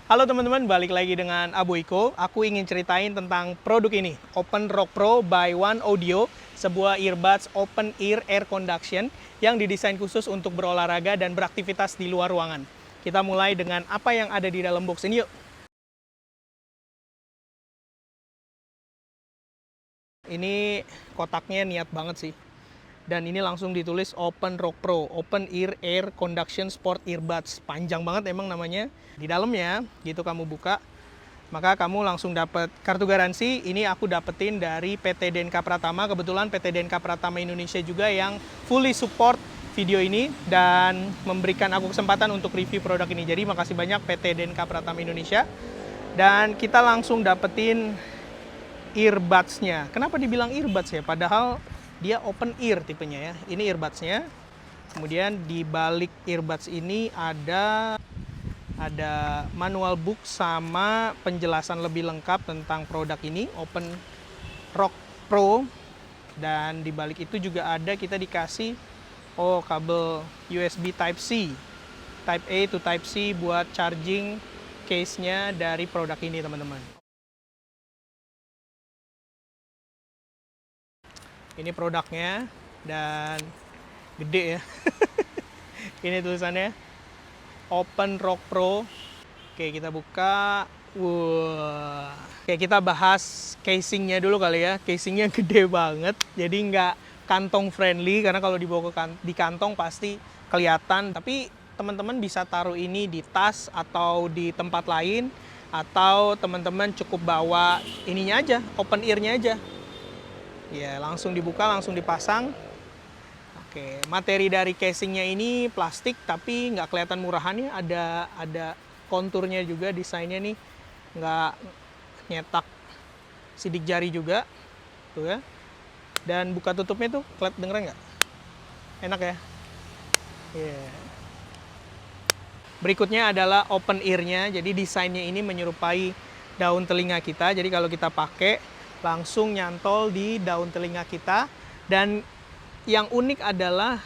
Halo teman-teman, balik lagi dengan Abu Iko. Aku ingin ceritain tentang produk ini, Open Rock Pro by One Audio, sebuah earbuds open ear air conduction yang didesain khusus untuk berolahraga dan beraktivitas di luar ruangan. Kita mulai dengan apa yang ada di dalam box ini yuk. Ini kotaknya niat banget sih. Dan ini langsung ditulis Open Rock Pro, Open Ear Air Conduction Sport Earbuds. Panjang banget emang namanya. Di dalamnya, gitu kamu buka, maka kamu langsung dapat kartu garansi. Ini aku dapetin dari PT DNK Pratama. Kebetulan PT DNK Pratama Indonesia juga yang fully support video ini dan memberikan aku kesempatan untuk review produk ini. Jadi makasih banyak PT DNK Pratama Indonesia. Dan kita langsung dapetin earbuds-nya. Kenapa dibilang earbuds ya? Padahal dia open ear tipenya ya. Ini earbuds-nya. Kemudian di balik earbuds ini ada manual book sama penjelasan lebih lengkap tentang produk ini, Open Rock Pro. Dan di balik itu juga ada kita dikasih kabel USB Type-C, Type A to Type-C buat charging case-nya dari produk ini, teman-teman. Ini produknya dan gede ya. Ini tulisannya Open Rock Pro. Oke, kita buka. Wah. Oke, kita bahas casingnya dulu kali ya. Casingnya gede banget, jadi nggak kantong friendly karena kalau dibawa di kantong pasti kelihatan. Tapi teman-teman bisa taruh ini di tas atau di tempat lain, atau teman-teman cukup bawa ininya aja, open ear-nya aja. Ya, langsung dibuka, langsung dipasang. Oke, materi dari casingnya ini plastik tapi nggak kelihatan murahannya. Ada konturnya juga, desainnya nih nggak nyetak sidik jari juga, tuh ya. Dan buka tutupnya tuh, dengeran nggak? Enak ya? Yeah. Berikutnya adalah open ear-nya. Jadi desainnya ini menyerupai daun telinga kita. Jadi kalau kita pakai langsung nyantol di daun telinga kita. Dan yang unik adalah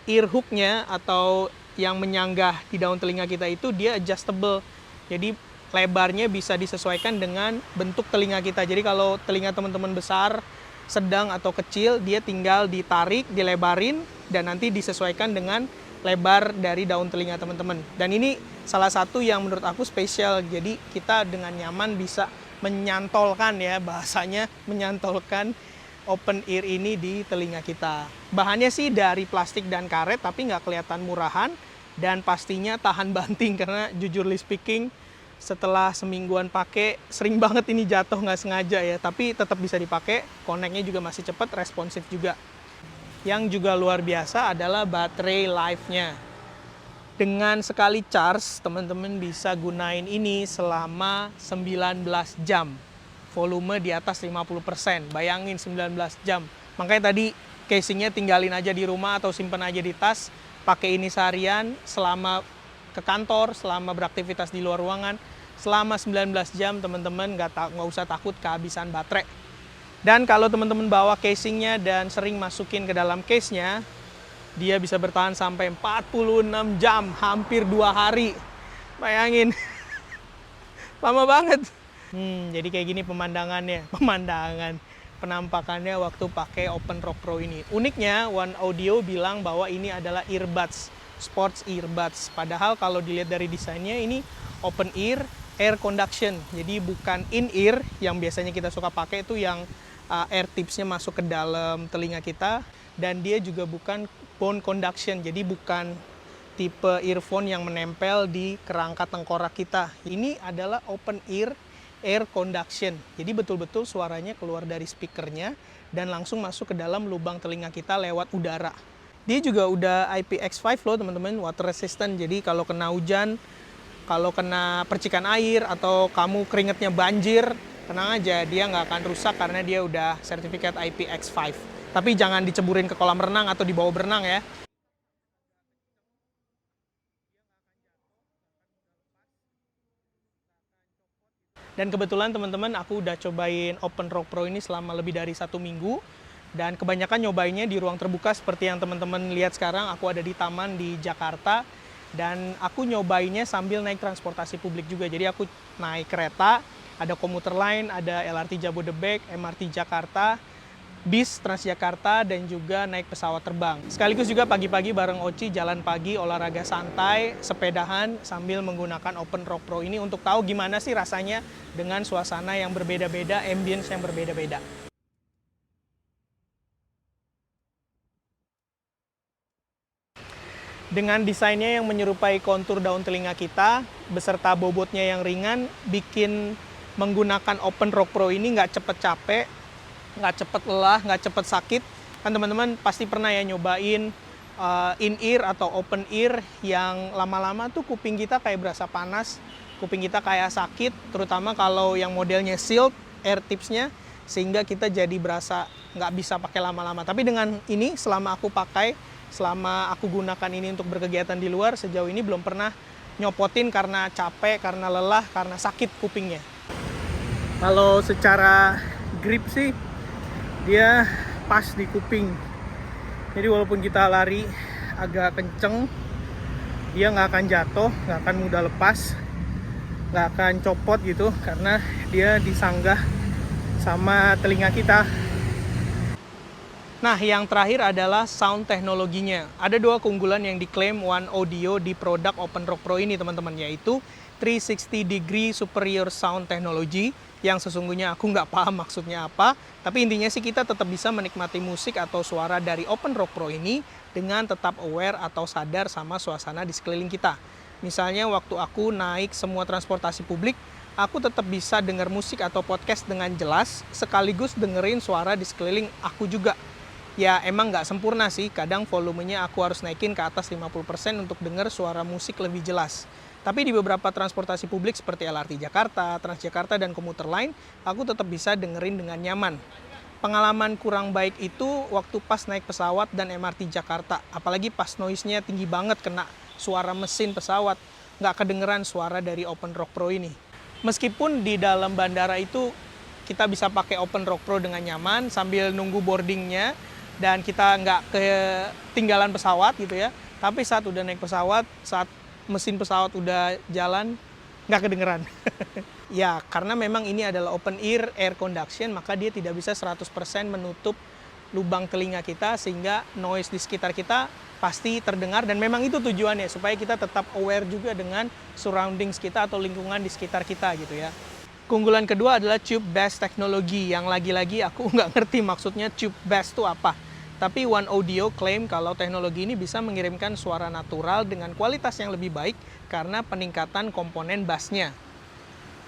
ear hook-nya atau yang menyanggah di daun telinga kita itu dia adjustable. Jadi lebarnya bisa disesuaikan dengan bentuk telinga kita. Jadi kalau telinga teman-teman besar, sedang atau kecil, dia tinggal ditarik, dilebarin, dan nanti disesuaikan dengan lebar dari daun telinga teman-teman. Dan ini salah satu yang menurut aku spesial. Jadi kita dengan nyaman bisa menyantolkan ya, bahasanya menyantolkan open ear ini di telinga kita. Bahannya sih dari plastik dan karet, tapi nggak kelihatan murahan. Dan pastinya tahan banting, karena jujur speaking, setelah semingguan pakai, sering banget ini jatuh nggak sengaja ya. Tapi tetap bisa dipakai, connect-nya juga masih cepat, responsif juga. Yang juga luar biasa adalah baterai life-nya. Dengan sekali charge, teman-teman bisa gunain ini selama 19 jam. Volume di atas 50%. Bayangin 19 jam. Makanya tadi casingnya tinggalin aja di rumah atau simpen aja di tas. Pakai ini seharian selama ke kantor, selama beraktivitas di luar ruangan. Selama 19 jam teman-teman nggak usah takut kehabisan baterai. Dan kalau teman-teman bawa casingnya dan sering masukin ke dalam case-nya, dia bisa bertahan sampai 46 jam, hampir 2 hari. Bayangin, lama banget. Jadi kayak gini penampakannya waktu pakai Open Rock Pro ini. Uniknya, One Audio bilang bahwa ini adalah earbuds, sports earbuds. Padahal kalau dilihat dari desainnya, ini open ear, air conduction. Jadi bukan in-ear yang biasanya kita suka pakai, itu yang air tipsnya masuk ke dalam telinga kita. Dan dia juga bukan bone conduction, jadi bukan tipe earphone yang menempel di kerangka tengkorak kita. Ini adalah open ear air conduction. Jadi betul-betul suaranya keluar dari speakernya dan langsung masuk ke dalam lubang telinga kita lewat udara. Dia juga udah IPX5 loh teman-teman, water resistant. Jadi kalau kena hujan, kalau kena percikan air atau kamu keringetnya banjir, tenang aja, dia nggak akan rusak karena dia udah sertifikat IPX5. Tapi jangan diceburin ke kolam renang atau dibawa berenang ya. Dan kebetulan teman-teman, aku udah cobain Open Rock Pro ini selama lebih dari 1 minggu. Dan kebanyakan nyobainnya di ruang terbuka seperti yang teman-teman lihat sekarang. Aku ada di taman di Jakarta. Dan aku nyobainnya sambil naik transportasi publik juga. Jadi aku naik kereta, ada komuter lain, ada LRT Jabodebek, MRT Jakarta, bis Transjakarta, dan juga naik pesawat terbang. Sekaligus juga pagi-pagi bareng Oci jalan pagi, olahraga santai, sepedahan sambil menggunakan Open Rock Pro ini untuk tahu gimana sih rasanya dengan suasana yang berbeda-beda, ambience yang berbeda-beda. Dengan desainnya yang menyerupai kontur daun telinga kita, beserta bobotnya yang ringan, bikin menggunakan Open Rock Pro ini nggak cepet capek, nggak cepet lelah, nggak cepet sakit. Kan teman-teman pasti pernah ya nyobain in-ear atau open ear yang lama-lama tuh kuping kita kayak berasa panas, kuping kita kayak sakit, terutama kalau yang modelnya sealed, air tipsnya, sehingga kita jadi berasa nggak bisa pakai lama-lama. Tapi dengan ini, selama aku gunakan ini untuk berkegiatan di luar, sejauh ini belum pernah nyopotin karena capek, karena lelah, karena sakit kupingnya. Kalau secara grip sih, dia pas di kuping. Jadi walaupun kita lari agak kenceng, dia nggak akan jatuh, nggak akan mudah lepas, nggak akan copot gitu, karena dia disanggah sama telinga kita. Nah, yang terakhir adalah sound teknologinya. Ada dua keunggulan yang diklaim One Audio di produk Open Rock Pro ini, teman-teman, yaitu 360 degree superior sound technology, yang sesungguhnya aku nggak paham maksudnya apa, tapi intinya sih kita tetap bisa menikmati musik atau suara dari Open Rock Pro ini dengan tetap aware atau sadar sama suasana di sekeliling kita. Misalnya waktu aku naik semua transportasi publik, aku tetap bisa dengar musik atau podcast dengan jelas, sekaligus dengerin suara di sekeliling aku juga. Ya emang nggak sempurna sih, kadang volumenya aku harus naikin ke atas 50% untuk denger suara musik lebih jelas. Tapi di beberapa transportasi publik seperti LRT Jakarta, Transjakarta, dan komuter lain, aku tetap bisa dengerin dengan nyaman. Pengalaman kurang baik itu waktu pas naik pesawat dan MRT Jakarta, apalagi pas noise-nya tinggi banget, kena suara mesin pesawat, nggak kedengeran suara dari Open Rock Pro ini. Meskipun di dalam bandara itu kita bisa pakai Open Rock Pro dengan nyaman sambil nunggu boardingnya, dan kita nggak ketinggalan pesawat gitu ya, tapi saat udah naik pesawat, saat mesin pesawat udah jalan, nggak kedengeran. Ya, karena memang ini adalah open ear air conduction, maka dia tidak bisa 100% menutup lubang telinga kita, sehingga noise di sekitar kita pasti terdengar, dan memang itu tujuannya, supaya kita tetap aware juga dengan surroundings kita atau lingkungan di sekitar kita gitu ya. Keunggulan kedua adalah tube bass teknologi, yang lagi-lagi aku nggak ngerti maksudnya tube bass itu apa. Tapi One Audio klaim kalau teknologi ini bisa mengirimkan suara natural dengan kualitas yang lebih baik karena peningkatan komponen bassnya.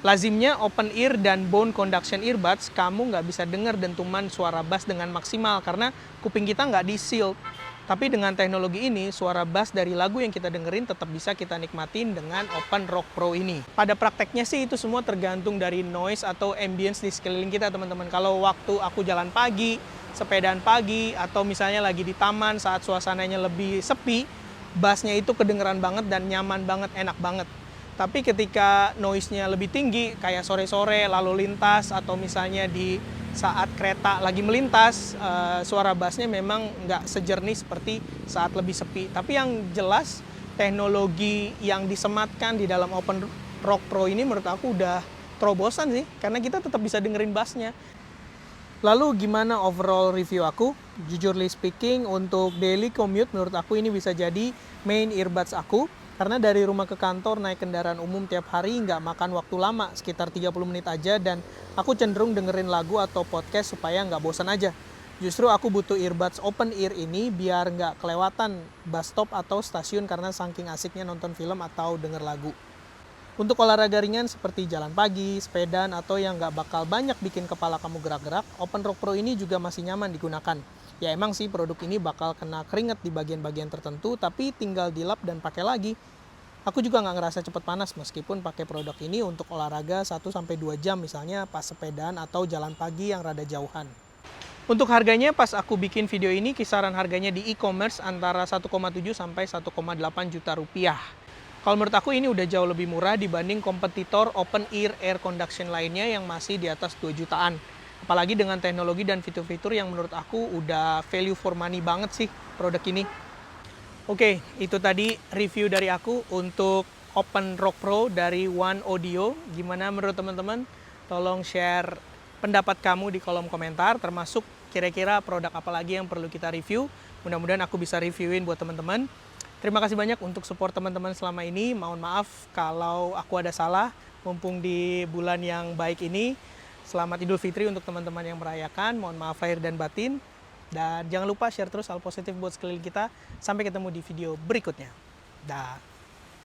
Lazimnya open ear dan bone conduction earbuds, kamu nggak bisa dengar dentuman suara bass dengan maksimal karena kuping kita nggak di-sealed. Tapi dengan teknologi ini, suara bass dari lagu yang kita dengerin tetap bisa kita nikmatin dengan Open Rock Pro ini. Pada prakteknya sih itu semua tergantung dari noise atau ambience di sekeliling kita, teman-teman. Kalau waktu aku jalan pagi, sepedaan pagi, atau misalnya lagi di taman saat suasananya lebih sepi, bassnya itu kedengeran banget dan nyaman banget, enak banget. Tapi ketika noise-nya lebih tinggi, kayak sore-sore, lalu lintas, atau misalnya di saat kereta lagi melintas, suara bassnya memang nggak sejernih seperti saat lebih sepi. Tapi yang jelas, teknologi yang disematkan di dalam Open Rock Pro ini menurut aku udah terobosan sih, karena kita tetap bisa dengerin bassnya. Lalu gimana overall review aku? Jujurly speaking, untuk daily commute menurut aku ini bisa jadi main earbuds aku. Karena dari rumah ke kantor naik kendaraan umum tiap hari nggak makan waktu lama, sekitar 30 menit aja, dan aku cenderung dengerin lagu atau podcast supaya nggak bosan aja. Justru aku butuh earbuds open ear ini biar nggak kelewatan bus stop atau stasiun karena saking asiknya nonton film atau denger lagu. Untuk olahraga ringan seperti jalan pagi, sepedaan, atau yang nggak bakal banyak bikin kepala kamu gerak-gerak, Open Rock Pro ini juga masih nyaman digunakan. Ya emang sih produk ini bakal kena keringat di bagian-bagian tertentu, tapi tinggal dilap dan pakai lagi. Aku juga nggak ngerasa cepet panas meskipun pakai produk ini untuk olahraga 1-2 jam, misalnya pas sepedaan atau jalan pagi yang rada jauhan. Untuk harganya, pas aku bikin video ini, kisaran harganya di e-commerce antara 1,7 sampai 1,8 juta rupiah. Kalau menurut aku ini udah jauh lebih murah dibanding kompetitor open ear air conduction lainnya yang masih di atas 2 jutaan. Apalagi dengan teknologi dan fitur-fitur yang menurut aku udah value for money banget sih produk ini. Oke, itu tadi review dari aku untuk Open Rock Pro dari One Audio. Gimana menurut teman-teman? Tolong share pendapat kamu di kolom komentar, termasuk kira-kira produk apa lagi yang perlu kita review. Mudah-mudahan aku bisa reviewin buat teman-teman. Terima kasih banyak untuk support teman-teman selama ini. Mohon maaf kalau aku ada salah, mumpung di bulan yang baik ini. Selamat Idul Fitri untuk teman-teman yang merayakan. Mohon maaf lahir dan batin. Dan jangan lupa share terus hal positif buat sekeliling kita. Sampai ketemu di video berikutnya. Dah.